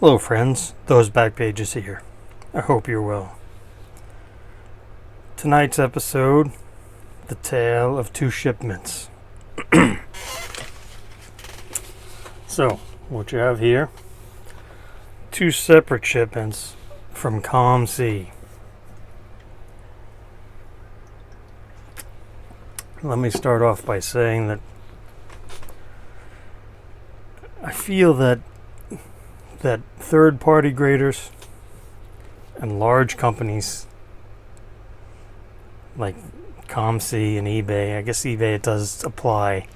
Hello friends, those back pages here. I hope you're well. Tonight's episode, the tale of two shipments. So, what you have here, two separate shipments from Calm Sea. Let me start off by saying that I feel that third-party graders and large companies like ComC and eBay, I guess eBay it does apply.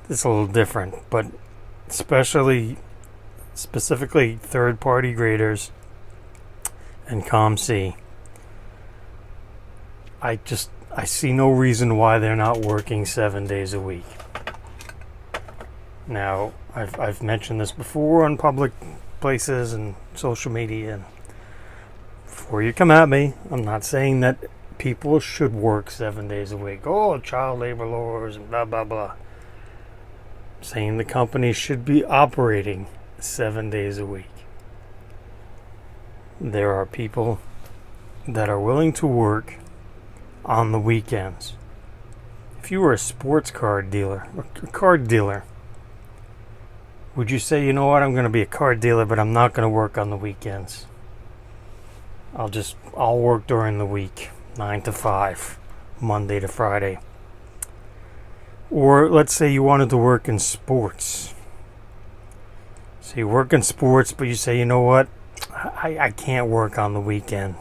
It's a little different, but specifically third-party graders and ComC. I see no reason why they're not working 7 days a week. Now, I've mentioned this before on public places and social media, and before you come at me, I'm not saying that people should work 7 days a week. Oh, child labor laws and blah, blah, blah. I'm saying the company should be operating 7 days a week. There are people that are willing to work on the weekends. If you were a sports card dealer, or a card dealer, would you say, you know what, I'm going to be a card dealer, but I'm not going to work on the weekends? I'll work during the week, 9 to 5, Monday to Friday. Or let's say you wanted to work in sports. So you work in sports, but you say, you know what, I can't work on the weekend.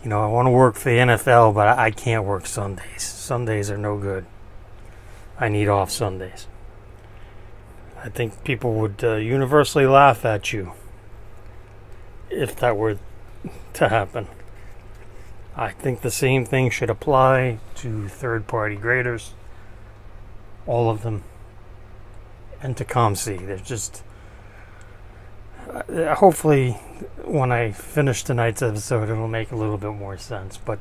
You know, I want to work for the NFL, but I can't work Sundays. Sundays are no good. I need off Sundays. I think people would universally laugh at you if that were to happen. I think the same thing should apply to third-party graders, all of them, and to ComC. There's just hopefully when I finish tonight's episode, it'll make a little bit more sense. But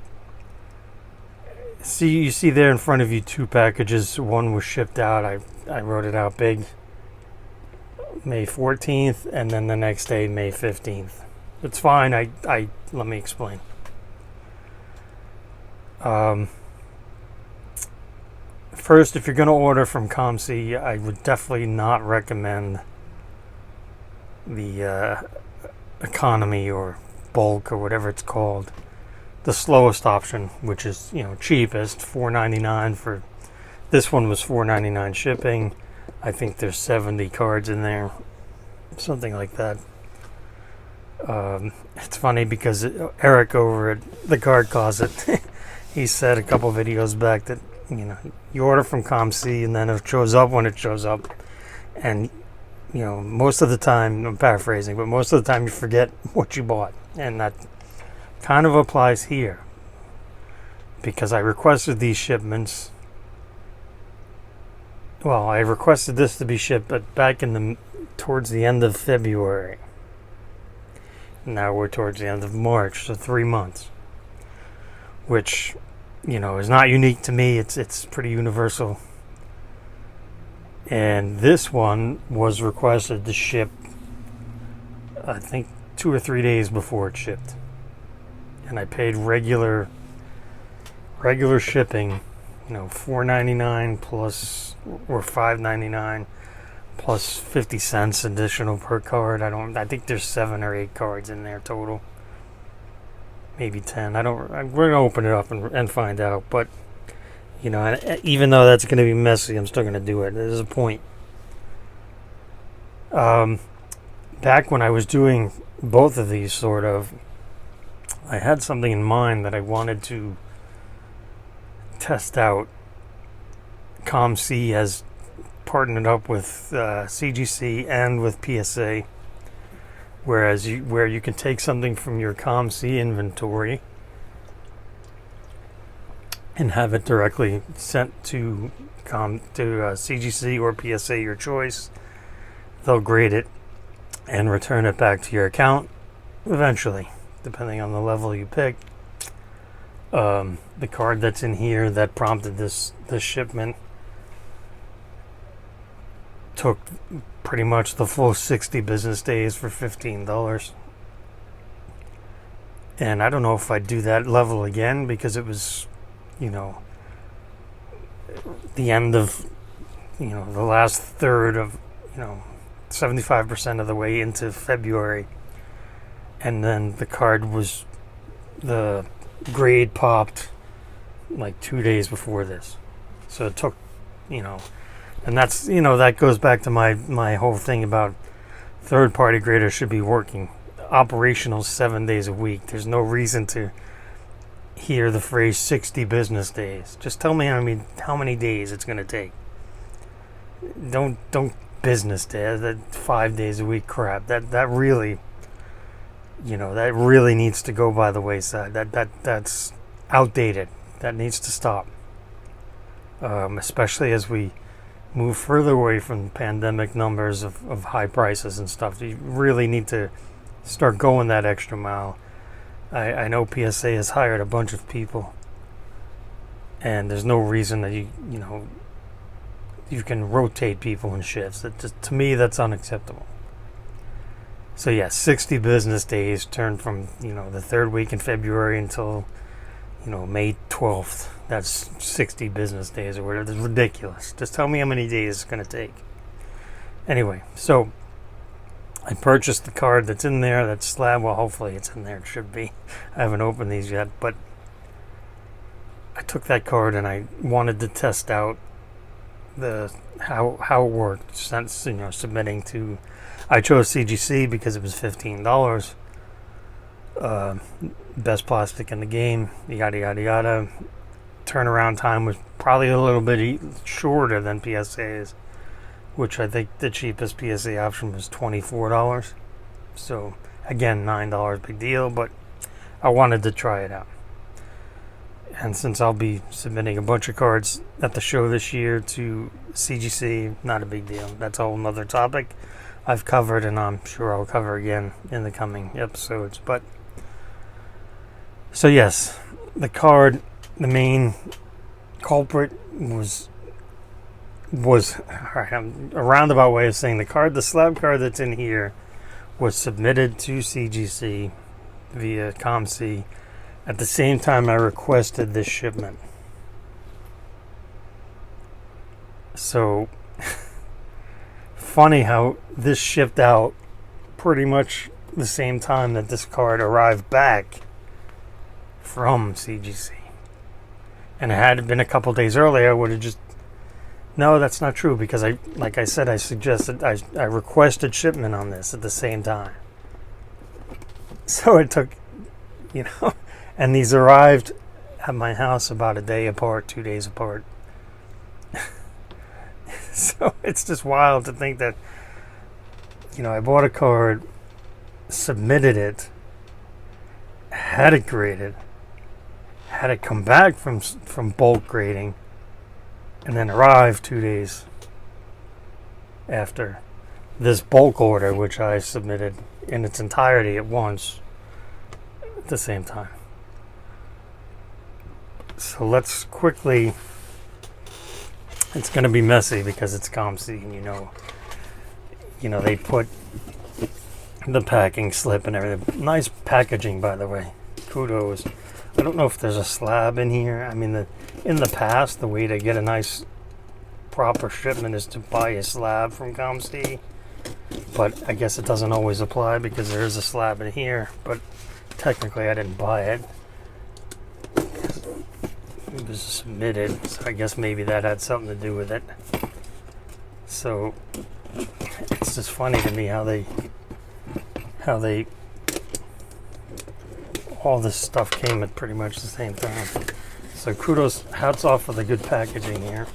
you see there in front of you two packages. One was shipped out. I wrote it out big. May 14th, and then the next day, May 15th. It's fine. Let me explain. First, if you're going to order from ComC, I would definitely not recommend the economy or bulk or whatever it's called. The slowest option, which is cheapest, $4.99 for. This one was $4.99 shipping. I think there's 70 cards in there, something like that. It's funny because Eric over at the Card Closet, he said a couple videos back that you order from ComC and then it shows up when it shows up, and most of the time, I'm paraphrasing, but most of the time you forget what you bought, and that kind of applies here because I requested these shipments. Well, I requested this to be shipped, but back towards the end of February. Now we're towards the end of March, so 3 months, which is not unique to me. It's pretty universal. And this one was requested to ship, I think 2 or 3 days before it shipped, and I paid regular shipping. $4.99 plus, or $5.99 plus 50 cents additional per card. I think there's 7 or 8 cards in there total. Maybe 10. We're going to open it up and find out. But, even though that's going to be messy, I'm still going to do it. There's a point. Back when I was doing both of these, I had something in mind that I wanted to test out. ComC has partnered up with CGC and with PSA, where you can take something from your ComC inventory and have it directly sent to CGC or PSA, your choice. They'll grade it and return it back to your account eventually, depending on the level you pick. The card that's in here that prompted this shipment took pretty much the full 60 business days for $15. And I don't know if I'd do that level again, because it was, you know, the end of, you know, the last third of, you know, 75% of the way into February. And then the card was, the grade popped like 2 days before this. So it took, you know, and that's, you know, that goes back to my whole thing about third-party graders should be working operational 7 days a week. There's no reason to hear the phrase 60 business days. Just tell me how many days it's going to take. Don't business day, that 5 days a week crap. That really, you know, that really needs to go by the wayside. That's outdated. That needs to stop. Especially as we move further away from pandemic numbers of high prices and stuff. You really need to start going that extra mile. I know PSA has hired a bunch of people, and there's no reason that you can rotate people in shifts. That just, to me, that's unacceptable. So yeah, 60 business days turned from, you know, the third week in February until, you know, May 12th. That's 60 business days or whatever. It's ridiculous. Just tell me how many days it's going to take. Anyway, so I purchased the card that's in there, that slab. Well, hopefully it's in there. It should be. I haven't opened these yet, but I took that card and I wanted to test out the how it worked. Since, you know, submitting to, I chose CGC because it was $15. Best plastic in the game. Yada yada yada. Turnaround time was probably a little bit shorter than PSA's, which I think the cheapest PSA option was $24. So again, $9, big deal, but I wanted to try it out. And since I'll be submitting a bunch of cards at the show this year to CGC, not a big deal. That's a whole nother topic I've covered, and I'm sure I'll cover again in the coming episodes. But so yes, the card, the main culprit was all right, a roundabout way of saying the slab card that's in here was submitted to CGC via ComC at the same time I requested this shipment. So funny how this shipped out pretty much the same time that this card arrived back from CGC. And it had been a couple days earlier, I would have just... No, that's not true, because I requested shipment on this at the same time. So it took, you know, and these arrived at my house about a day apart, 2 days apart. So it's just wild to think that, you know, I bought a card, submitted it, had it graded, had it come back from bulk grading, and then arrived 2 days after this bulk order, which I submitted in its entirety at once at the same time. So let's quickly... It's going to be messy because it's ComC, and you know they put the packing slip and everything. Nice packaging, by the way. Kudos. I don't know if there's a slab in here. I mean, in the past, the way to get a nice proper shipment is to buy a slab from ComC, but I guess it doesn't always apply because there is a slab in here. But technically, I didn't buy it. It was submitted, so I guess maybe that had something to do with it. So it's just funny to me how they all this stuff came at pretty much the same time. So kudos, hats off for the good packaging here.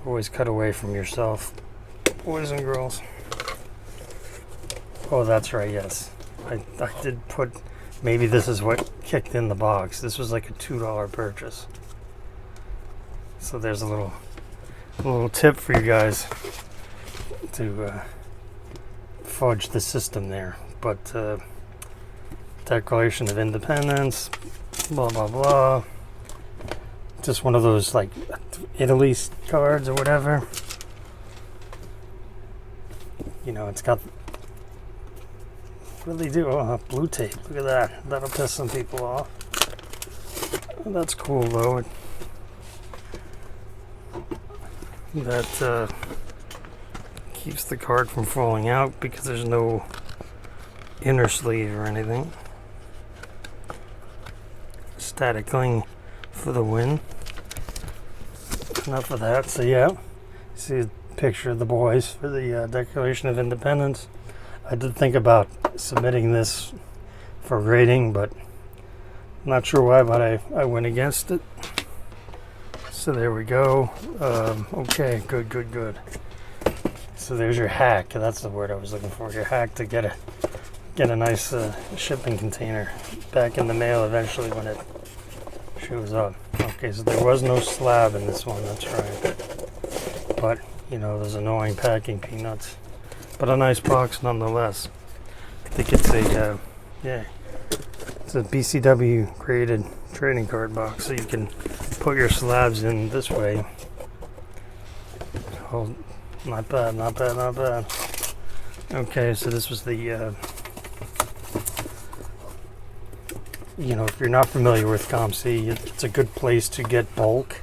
Always cut away from yourself, boys and girls. Oh, that's right, yes. I did put... Maybe this is what kicked in the box. This was like a $2 purchase. So there's a little tip for you guys to fudge the system there. But Declaration of Independence, blah blah blah. just one of those like Italy cards or whatever. You know, it's got, what do they do? Oh, blue tape. Look at that. That'll piss some people off. That's cool though. That keeps the card from falling out because there's no inner sleeve or anything. Static cling for the win. Enough of that. So yeah, see a picture of the boys for the Declaration of Independence. I did think about submitting this for grading, but I'm not sure why, but I went against it. So there we go. Okay, good. So there's your hack. That's the word I was looking for. Your hack to get a nice shipping container back in the mail eventually when it shows up. Okay, so there was no slab in this one. That's right. But you know, those annoying packing peanuts. But a nice box nonetheless. I think it's a it's a BCW graded trading card box, so you can put your slabs in this way. Oh, not bad. Okay, so this was the you know, if you're not familiar with ComC, it's a good place to get bulk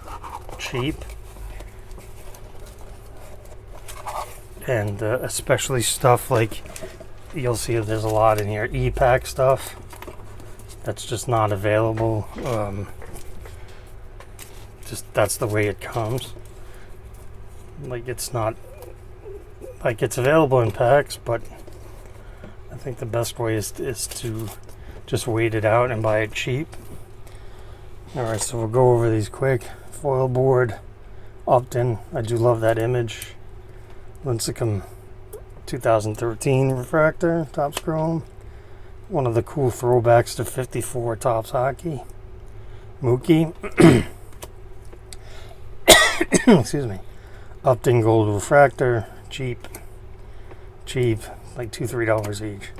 cheap, and especially stuff like, you'll see there's a lot in here, e-pack stuff that's just not available. Just that's the way it comes. Like, it's not like it's available in packs, but I think the best way is to just wait it out and buy it cheap. Alright, so we'll go over these quick. Foil board, Upton. I do love that image. Lincecum 2013 refractor, Topps Chrome. One of the cool throwbacks to 54 Topps hockey. Mookie. Excuse me. Upton gold refractor, cheap, like $2-3 each.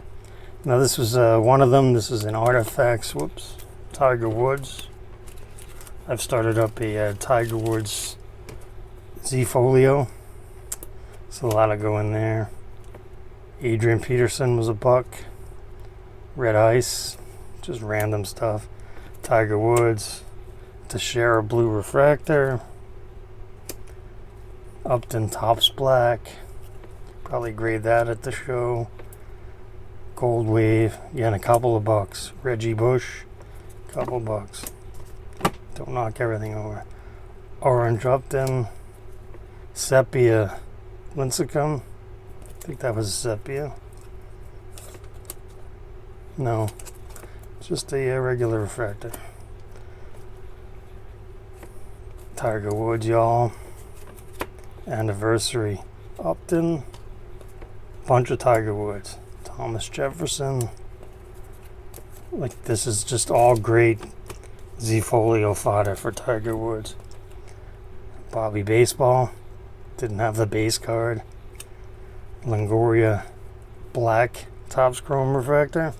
Now this was one of them. This is an Artifacts. Whoops, Tiger Woods. I've started up a Tiger Woods Z Folio. So a lot of go in there. Adrian Peterson was a buck. Red Ice, just random stuff. Tiger Woods. Teixeira blue refractor. Upton Topps black. Probably grade that at the show. Gold Wave, again, a couple of bucks. Reggie Bush, couple bucks. Don't knock everything over. Orange Upton. Sepia Lincecum. I think that was Sepia. No, just a regular refractor. Tiger Woods, y'all. Anniversary Upton. Bunch of Tiger Woods. Thomas Jefferson. Like, this is just all great Z Folio fodder for Tiger Woods. Bobby Baseball. Didn't have the base card. Longoria black Topps Chrome refractor.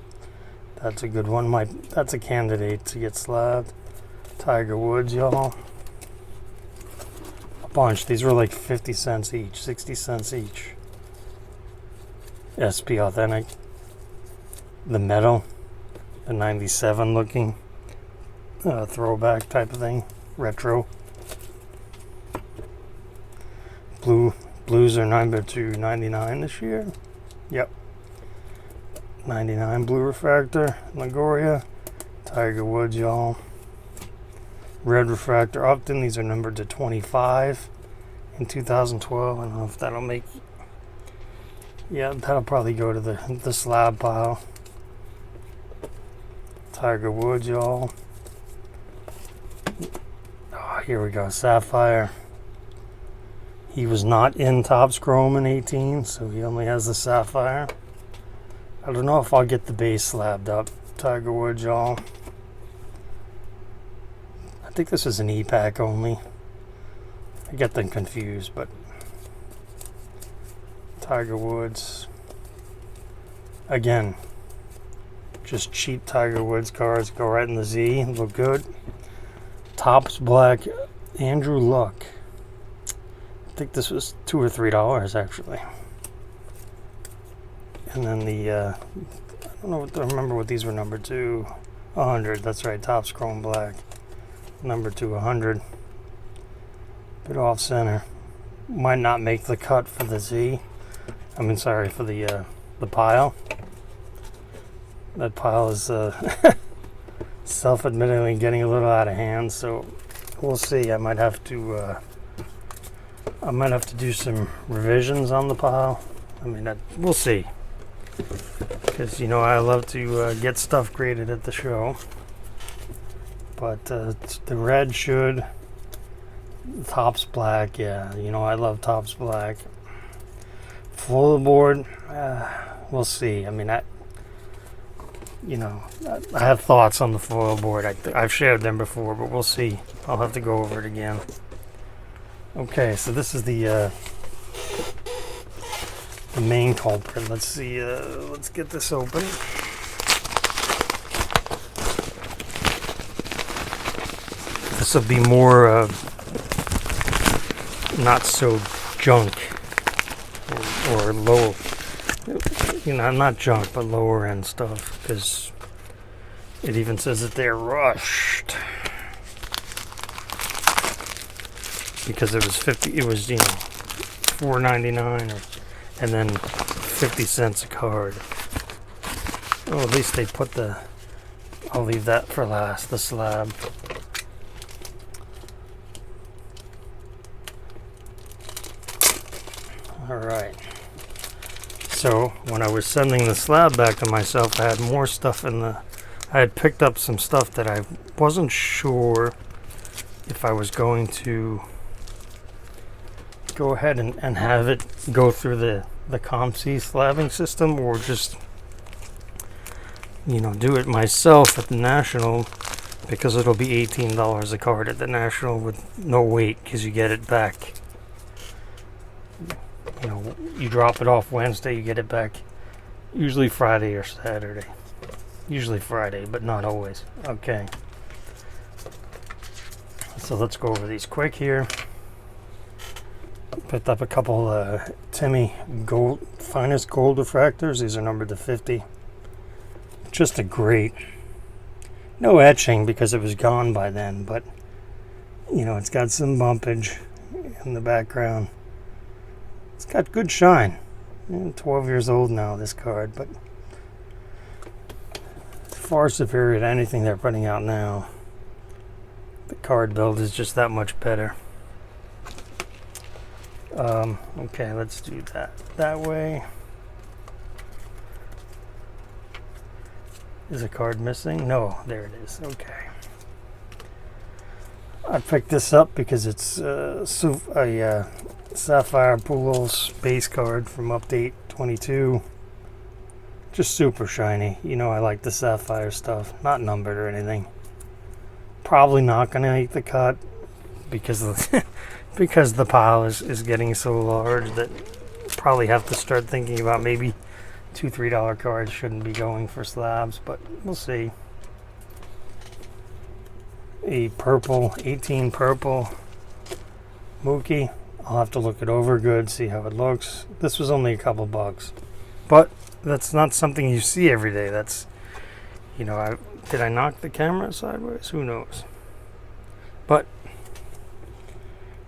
That's a good one. That's a candidate to get slabbed. Tiger Woods, y'all. A bunch. These were like 50 cents each, 60 cents each. SP Authentic. The metal. The 97 looking. Throwback type of thing. Retro. Blues are $9.99 this year. Yep. 99 blue refractor. Longoria. Tiger Woods, y'all. Red refractor Upton. These are numbered to 25 in 2012. I don't know if that'll make... Yeah, that'll probably go to the slab pile. Tiger Woods, y'all. Oh, here we go. Sapphire. He was not in Topps Chrome in 18, so he only has the Sapphire. I don't know if I'll get the base slabbed up. Tiger Woods, y'all. I think this is an E-pack only. I get them confused, but... Tiger Woods. Again, just cheap Tiger Woods cards. Go right in the Z. Look good. Topps Black Andrew Luck. I think this was $2 or $3 actually. And then the I don't know what I remember what these were numbered to. 100. That's right. Topps Chrome Black. Number to 100. Bit off center. Might not make the cut for the Z. I mean, sorry, for the pile. That pile is self-admittedly getting a little out of hand, so we'll see. I might have to do some revisions on the pile. I mean, we'll see. Because, you know, I love to get stuff graded at the show. But the red should. Topps Black, yeah. You know, I love Topps Black. Full board, we'll see. I mean, I have thoughts on the foil board. I've shared them before, but we'll see. I'll have to go over it again. Okay, so this is the main culprit. Let's see. Let's get this open. This will be more not so junk or low. You know, not junk, but lower end stuff, because it even says that they're rushed. Because it was $4.99 and then 50 cents a card. Oh, at least they put I'll leave that for last, the slab. All right. So when I was sending the slab back to myself, I had more stuff I had picked up some stuff that I wasn't sure if I was going to go ahead and have it go through the ComC slabbing system, or just, you know, do it myself at the National, because it'll be $18 a card at the National with no wait, because you get it back. You know, you drop it off Wednesday, you get it back usually Friday or Saturday. Usually Friday, but not always. Okay. So let's go over these quick here. Picked up a couple Timmy finest gold refractors. These are numbered to 50. Just a great. No etching because it was gone by then, but you know, it's got some bumpage in the background. It's got good shine. 12 years old now, this card, but far superior to anything they're putting out now. The card build is just that much better. Okay, let's do that way. Is a card missing? No, there it is. Okay. I picked this up because it's a Sapphire Pulos base card from Update 22. Just super shiny. You know, I like the Sapphire stuff. Not numbered or anything. Probably not going to make the cut because the pile is getting so large that probably have to start thinking about maybe $2, $3 cards shouldn't be going for slabs, but we'll see. A purple, 18 purple Mookie. I'll have to look it over good, see how it looks. This was only a couple bucks, but that's not something you see every day. That's, you know, did I knock the camera sideways? Who knows? But,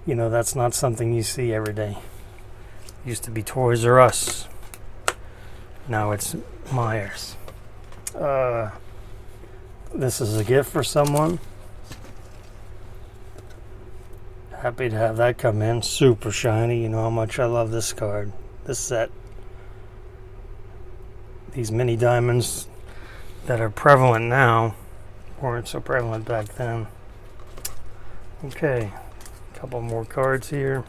you know, that's not something you see every day. Used to be Toys R Us. Now it's Myers. This is a gift for someone. Happy to have that come in. Super shiny. You know how much I love this card. This set. These mini diamonds that are prevalent now weren't so prevalent back then. Okay. A couple more cards here.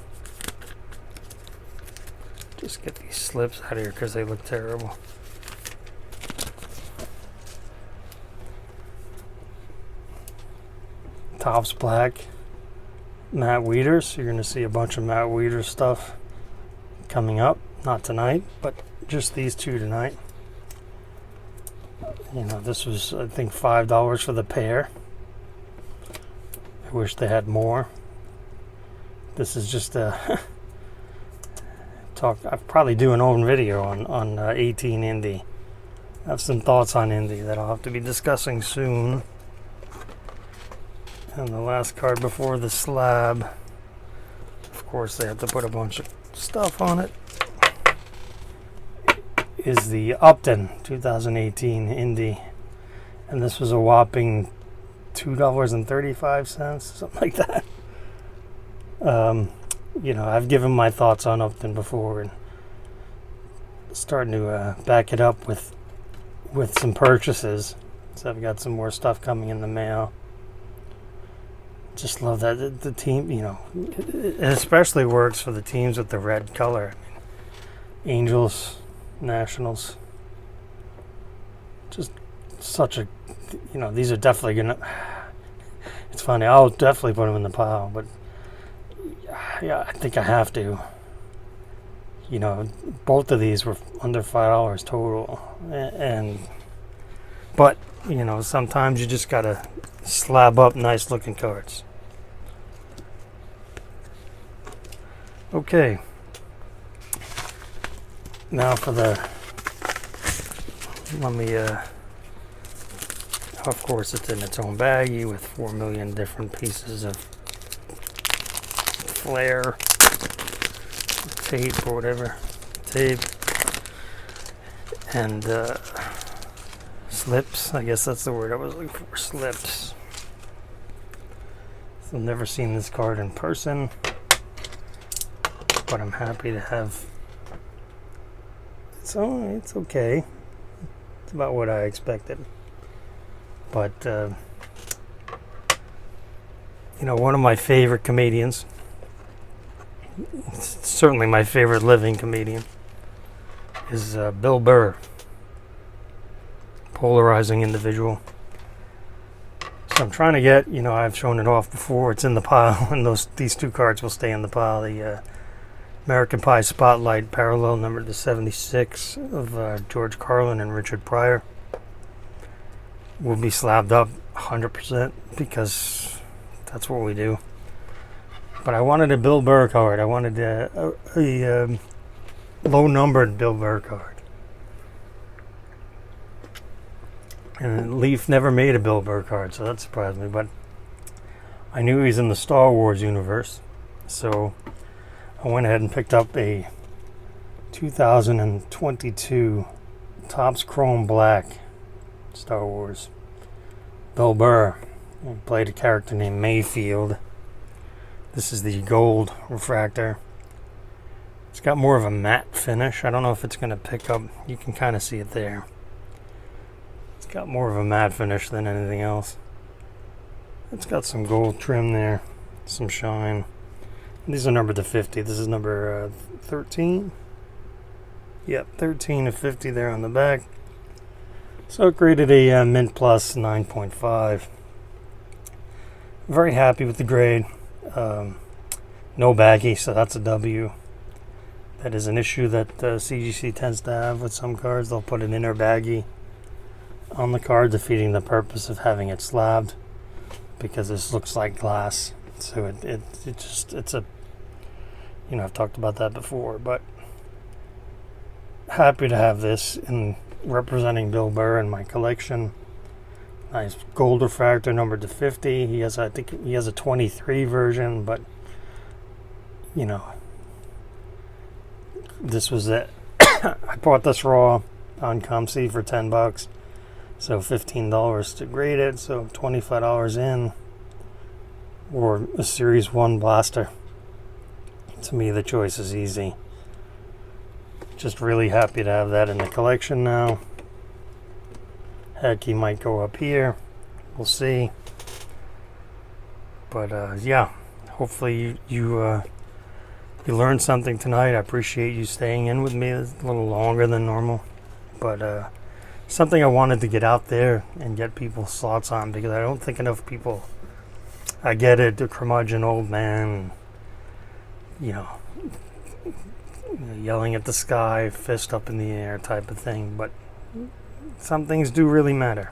Just get these slips out of here because they look terrible. Topps Black. Matt Wieters. You're going to see a bunch of Matt Wieters stuff coming up. Not tonight, but just these two tonight. You know, this was, I think, $5 for the pair. I wish they had more. This is just a talk. I'll probably do an own video on 18 Indy. I have some thoughts on Indy that I'll have to be discussing soon. And the last card before the slab. Of course, they have to put a bunch of stuff on it. Is the Upton 2018 Indy, and this was a whopping $2.35, something like that. You know, I've given my thoughts on Upton before, and starting to back it up with some purchases. So I've got some more stuff coming in the mail. Just love that the team, you know, it especially works for the teams with the red color. Angels, Nationals. Just such a, you know, these are definitely gonna. It's funny. I'll definitely put them in the pile, but yeah, I think I have to. You know, both of these were under $5 total, but you know, sometimes you just gotta slab up nice looking cards. Okay. Now for the, let me, of course it's in its own baggie with 4 million different pieces of flare, tape or whatever, tape, and slips, I guess that's the word I was looking for, slips. So I've never seen this card in person, but I'm happy to have. So it's okay. It's about what I expected. But, you know, one of my favorite comedians, certainly my favorite living comedian, is Bill Burr. Polarizing individual. So I'm trying to get, you know, I've shown it off before. It's in the pile, and these two cards will stay in the pile. The American Pie Spotlight, parallel number to 76 of George Carlin and Richard Pryor, will be slabbed up 100% because that's what we do. But I wanted a Bill Burr card. I wanted a low-numbered Bill Burr card. And Leaf never made a Bill Burr card, so that surprised me. But I knew he's in the Star Wars universe, so I went ahead and picked up a 2022 Topps Chrome Black Star Wars Bill Burr. He played a character named Mayfield. This is the gold refractor. It's got more of a matte finish. I don't know if it's going to pick up. You can kind of see it there. It's got more of a matte finish than anything else. It's got some gold trim there, some shine. These are numbered to 50. This is number 13. Yep, 13 of 50 there on the back. So it graded a Mint Plus 9.5. Very happy with the grade. No baggie, so that's a W. That is an issue that CGC tends to have with some cards. They'll put an inner baggie on the card, defeating the purpose of having it slabbed, because this looks like glass. So it's a, you know, I've talked about that before, but happy to have this in representing Bill Burr in my collection. Nice gold refractor numbered to 50. He has, I think he has a 23 version, but you know, this was it. I bought this raw on ComC for $10, so $15 to grade it, so $25 in, or a Series 1 blaster. To me, the choice is easy. Just really happy to have that in the collection now. Heck, he might go up here. We'll see. But yeah, hopefully you learned something tonight. I appreciate you staying in with me. It's a little longer than normal, but something I wanted to get out there and get people's thoughts on, because I don't think enough people. I get it, the curmudgeon old man, you know, yelling at the sky, fist up in the air type of thing, but some things do really matter.